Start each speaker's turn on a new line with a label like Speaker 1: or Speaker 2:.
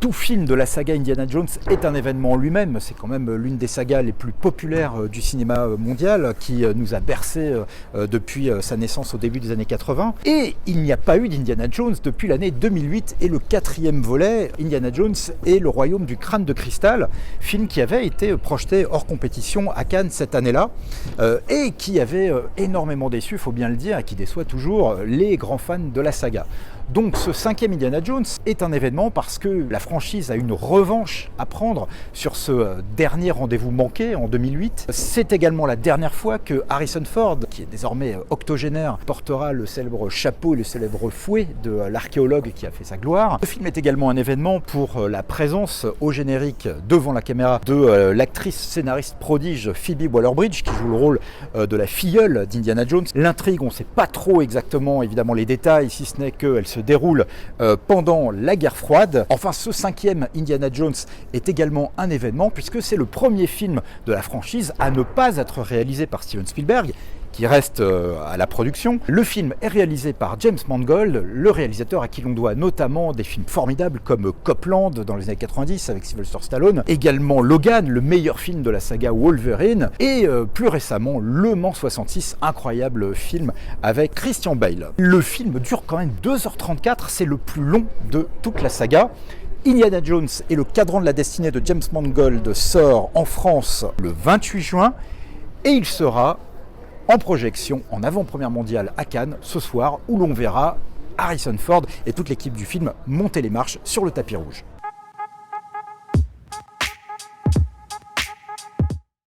Speaker 1: Tout film de la saga Indiana Jones est un événement en lui-même. C'est quand même l'une des sagas les plus populaires du cinéma mondial qui nous a bercé depuis sa naissance au début des années 80. Et il n'y a pas eu d'Indiana Jones depuis l'année 2008 et le 4e volet, Indiana Jones et le royaume du crâne de cristal, film qui avait été projeté hors compétition à Cannes cette année-là et qui avait énormément déçu, il faut bien le dire, et qui déçoit toujours les grands fans de la saga. Donc ce 5e Indiana Jones est un événement parce que la franchise a une revanche à prendre sur ce dernier rendez-vous manqué en 2008. C'est également la dernière fois que Harrison Ford, qui est désormais octogénaire, portera le célèbre chapeau et le célèbre fouet de l'archéologue qui a fait sa gloire. Le film est également un événement pour la présence au générique devant la caméra de l'actrice scénariste prodige Phoebe Waller-Bridge qui joue le rôle de la filleule d'Indiana Jones. L'intrigue, on ne sait pas trop exactement évidemment les détails, si ce n'est qu'elle se déroule pendant la guerre froide. Enfin, ce 5e Indiana Jones est également un événement puisque c'est le premier film de la franchise à ne pas être réalisé par Steven Spielberg, qui reste à la production. Le film est réalisé par James Mangold, le réalisateur à qui l'on doit notamment des films formidables comme Copland dans les années 90 avec Sylvester Stallone, également Logan, le meilleur film de la saga Wolverine, et plus récemment Le Mans 66, incroyable film avec Christian Bale. Le film dure quand même 2h34, c'est le plus long de toute la saga. Indiana Jones et le cadran de la destinée de James Mangold sort en France le 28 juin et il sera en projection en avant-première mondiale à Cannes ce soir où l'on verra Harrison Ford et toute l'équipe du film monter les marches sur le tapis rouge.